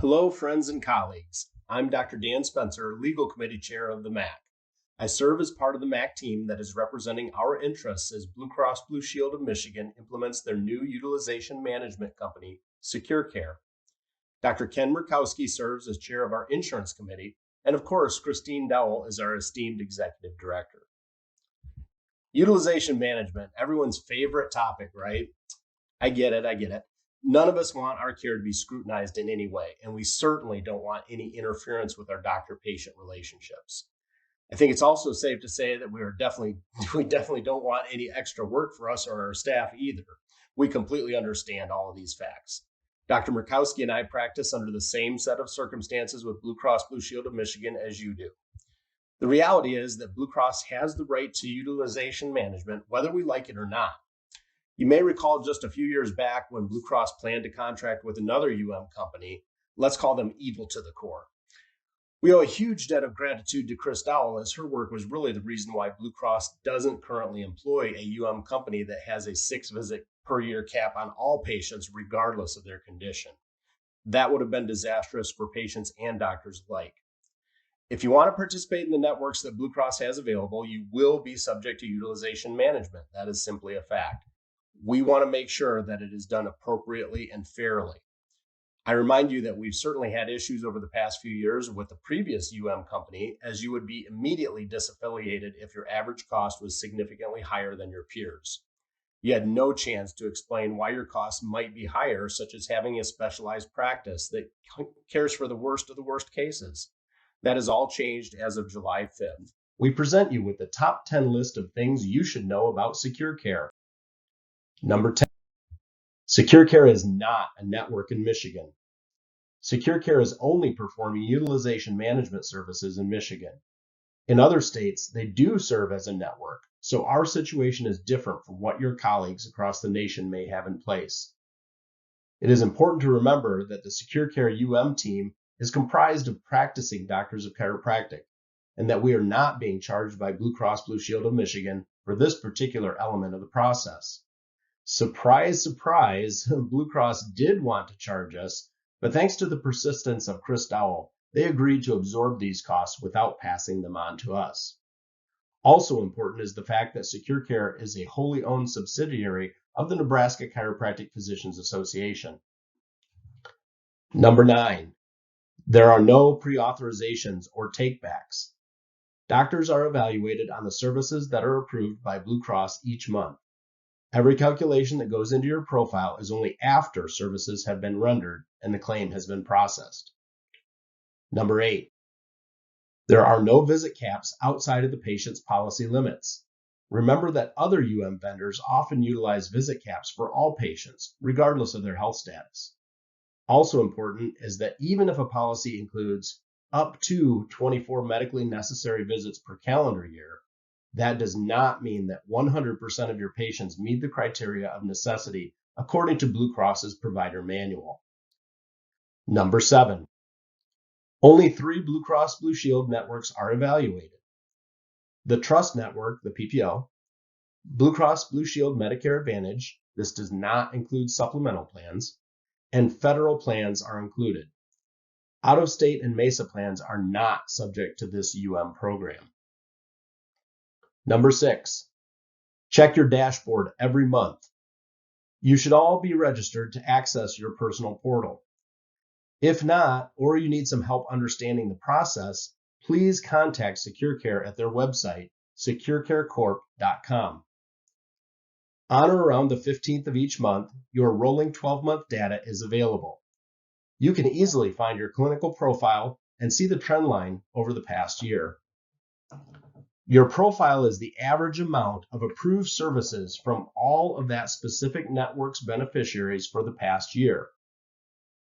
Hello, friends and colleagues. I'm Dr. Dan Spencer, Legal Committee Chair of the MAC. I serve as part of the MAC team that is representing our interests as Blue Cross Blue Shield of Michigan implements their new utilization management company, SecureCare. Dr. Ken Murkowski serves as chair of our insurance committee, and of course, Christine Dowell is our esteemed executive director. Utilization management, everyone's favorite topic, right? I get it. None of us want our care to be scrutinized in any way, and we certainly don't want any interference with our doctor-patient relationships. I think it's also safe to say that we definitely don't want any extra work for us or our staff either. We completely understand all of these facts. Dr. Murkowski and I practice under the same set of circumstances with Blue Cross Blue Shield of Michigan as you do. The reality is that Blue Cross has the right to utilization management, whether we like it or not. You may recall just a few years back when Blue Cross planned to contract with another company. Let's call them evil to the core. We owe a huge debt of gratitude to Chris Dowell, as her work was really the reason why Blue Cross doesn't currently employ a company that has a 6-visit per year cap on all patients, regardless of their condition. That would have been disastrous for patients and doctors alike. If you want to participate in the networks that Blue Cross has available, you will be subject to utilization management. That is simply a fact. We want to make sure that it is done appropriately and fairly. I remind you that we've certainly had issues over the past few years with the previous company, as you would be immediately disaffiliated if your average cost was significantly higher than your peers. You had no chance to explain why your costs might be higher, such as having a specialized practice that cares for the worst of the worst cases. That has all changed as of July 5th. We present you with the top 10 list of things you should know about SecureCare. Number 10, SecureCare is not a network in Michigan. SecureCare is only performing utilization management services in Michigan. In other states, they do serve as a network, so our situation is different from what your colleagues across the nation may have in place. It is important to remember that the SecureCare team is comprised of practicing doctors of chiropractic, and that we are not being charged by Blue Cross Blue Shield of Michigan for this particular element of the process. Surprise, surprise, Blue Cross did want to charge us, but thanks to the persistence of Chris Dowell, they agreed to absorb these costs without passing them on to us. Also important is the fact that SecureCare is a wholly owned subsidiary of the Nebraska Chiropractic Physicians Association. Number 9, there are no pre-authorizations or takebacks. Doctors are evaluated on the services that are approved by Blue Cross each month. Every calculation that goes into your profile is only after services have been rendered and the claim has been processed. Number 8, there are no visit caps outside of the patient's policy limits. Remember that other vendors often utilize visit caps for all patients, regardless of their health status. Also important is that even if a policy includes up to 24 medically necessary visits per calendar year, that does not mean that 100% of your patients meet the criteria of necessity according to Blue Cross's provider manual. Number 7, only 3 Blue Cross Blue Shield networks are evaluated. The Trust Network, the PPO, Blue Cross Blue Shield Medicare Advantage, this does not include supplemental plans, and federal plans are included. Out-of-state and MESA plans are not subject to this program. Number 6, check your dashboard every month. You should all be registered to access your personal portal. If not, or you need some help understanding the process, please contact SecureCare at their website, securecarecorp.com. On or around the 15th of each month, your rolling 12-month data is available. You can easily find your clinical profile and see the trend line over the past year. Your profile is the average amount of approved services from all of that specific network's beneficiaries for the past year.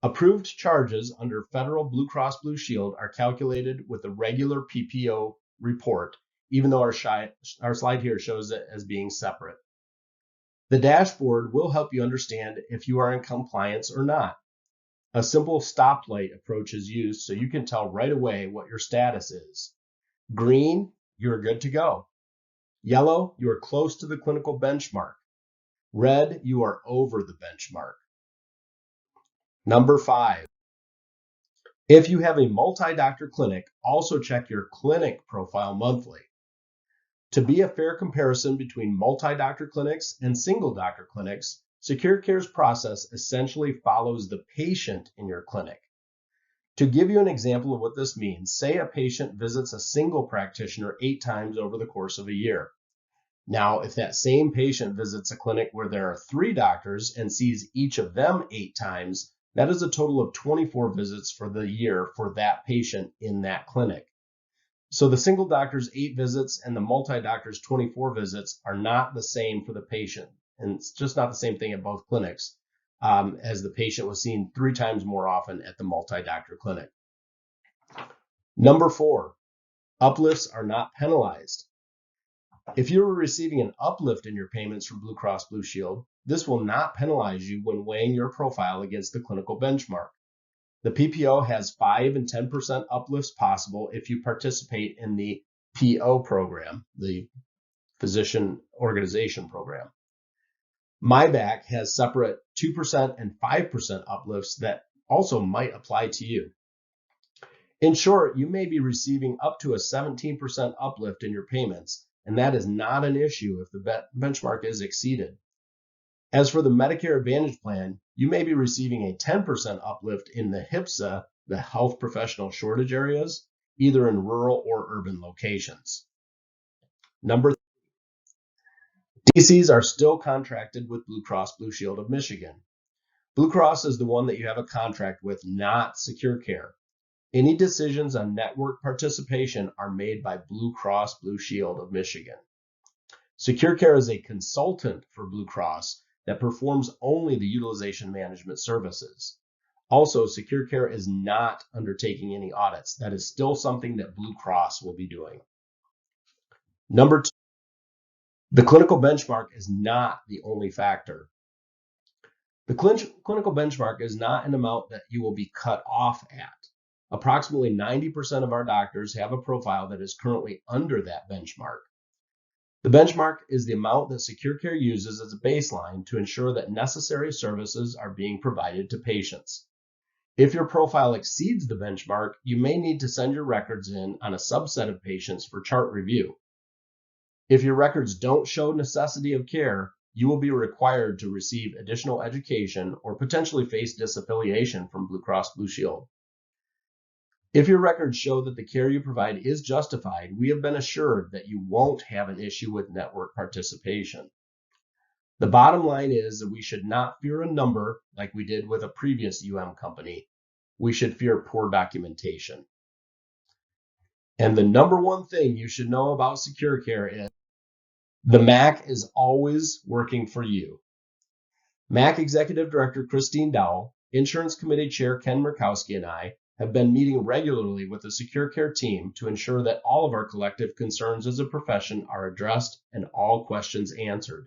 Approved charges under federal Blue Cross Blue Shield are calculated with the regular PPO report, even though our slide here shows it as being separate. The dashboard will help you understand if you are in compliance or not. A simple stoplight approach is used so you can tell right away what your status is. Green, you're good to go. Yellow, you are close to the clinical benchmark. Red, you are over the benchmark. Number 5, If you have a multi-doctor clinic, also check your clinic profile monthly. To be a fair comparison between multi-doctor clinics and single doctor clinics, SecureCare's process essentially follows the patient in your clinic. To give you an example of what this means, say a patient visits a single practitioner 8 times over the course of a year. Now, if that same patient visits a clinic where there are 3 doctors and sees each of them 8 times, that is a total of 24 visits for the year for that patient in that clinic. So the single doctor's 8 visits and the multi-doctor's 24 visits are not the same for the patient. And it's just not the same thing at both clinics, as the patient was seen 3 times more often at the multi-doctor clinic. Number 4, uplifts are not penalized. If you are receiving an uplift in your payments from Blue Cross Blue Shield, this will not penalize you when weighing your profile against the clinical benchmark. The PPO has 5 and 10% uplifts possible if you participate in the PO program, the Physician Organization Program. MyBack has separate 2% and 5% uplifts that also might apply to you. In short, you may be receiving up to a 17% uplift in your payments, and that is not an issue if the benchmark is exceeded. As for the Medicare Advantage plan, you may be receiving a 10% uplift in the HPSA, the health professional shortage areas, either in rural or urban locations. Number 3, DCs are still contracted with Blue Cross Blue Shield of Michigan. Blue Cross is the one that you have a contract with, not SecureCare. Any decisions on network participation are made by Blue Cross Blue Shield of Michigan. SecureCare is a consultant for Blue Cross that performs only the utilization management services. Also, SecureCare is not undertaking any audits. That is still something that Blue Cross will be doing. Number 2, the clinical benchmark is not the only factor. The clinical benchmark is not an amount that you will be cut off at. Approximately 90% of our doctors have a profile that is currently under that benchmark. The benchmark is the amount that SecureCare uses as a baseline to ensure that necessary services are being provided to patients. If your profile exceeds the benchmark, you may need to send your records in on a subset of patients for chart review. If your records don't show necessity of care, you will be required to receive additional education or potentially face disaffiliation from Blue Cross Blue Shield. If your records show that the care you provide is justified, we have been assured that you won't have an issue with network participation. The bottom line is that we should not fear a number like we did with a previous company. We should fear poor documentation. And the number one thing you should know about SecureCare is the MAC is always working for you. MAC Executive Director Christine Dowell, Insurance Committee Chair Ken Murkowski, and I have been meeting regularly with the SecureCare team to ensure that all of our collective concerns as a profession are addressed and all questions answered.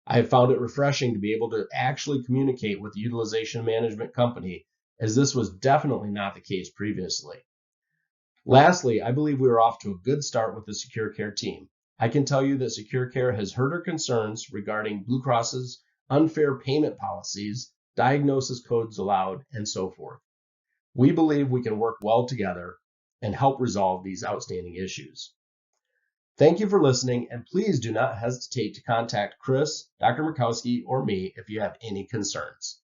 I have found it refreshing to be able to actually communicate with the utilization management company, as this was definitely not the case previously. Lastly, I believe we are off to a good start with the SecureCare team. I can tell you that SecureCare has heard our concerns regarding Blue Cross's unfair payment policies, diagnosis codes allowed, and so forth. We believe we can work well together and help resolve these outstanding issues. Thank you for listening, and please do not hesitate to contact Chris, Dr. Murkowski, or me if you have any concerns.